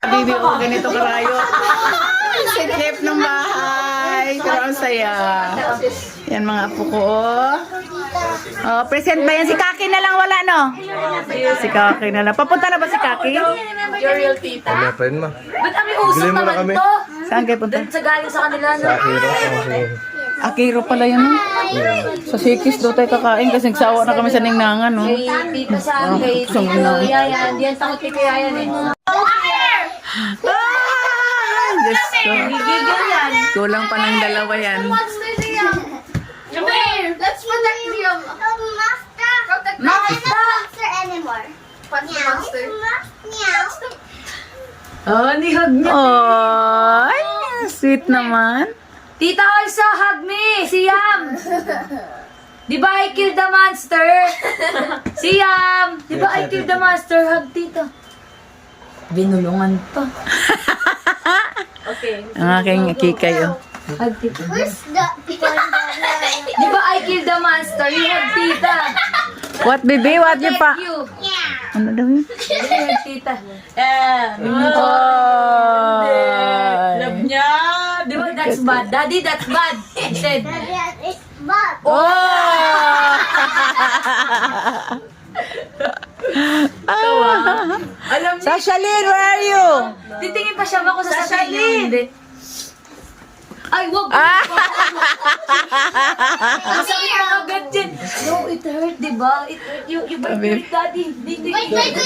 Bibi, oh, ganito karayo. Sikip ng bahay. Pero ang saya. Yan mga apo ko, oh. Oh, present ba yan? Si Kaki na lang wala, no? Si Kaki na lang. Papunta na ba si Kaki? Your real tita? Kami friend mo. Ba't kami usap Bili mo na naman kami. to? Saan kayo punta? Sa galing sa kanila, no? Sa Akiro. Akiro pala yan, no? Sa Sikis daw tayo kakain kasi nagsawa na kami sa ningnangan, no? Kay tita sa kay tito, yayan. Diyan takot kay kuya yan eh. Diyos ko. Gigigil yan. Kulang pa ng dalawa yan. Come here. Let's protect Liam. Monster. Protect monster anymore. What's the monster? Meow. Oh, nihag niya. Ay, sweet naman. Tita also hug me, si Yam. Di ba I killed the monster? Si Yam. Di ba I killed the monster? Hug tita. Binulungan pa. Okay. Ang aking kikay, oh. Hug tita. Where's the Di ba I killed the monster? You hug tita. What, baby? What you pa? Thank you. Ano daw yun? Hug tita. Oh. Love niya. Di ba that's bad? Daddy, that's bad. He said. It's bad. Oh! Alam niya. Sashalin, where are you? Titingin pa siya ba kung sasabihin niya? Hindi. Ay, wag. Masakit na agad dyan. No, it hurt, di ba? It hurt. You hurt, daddy. Wait.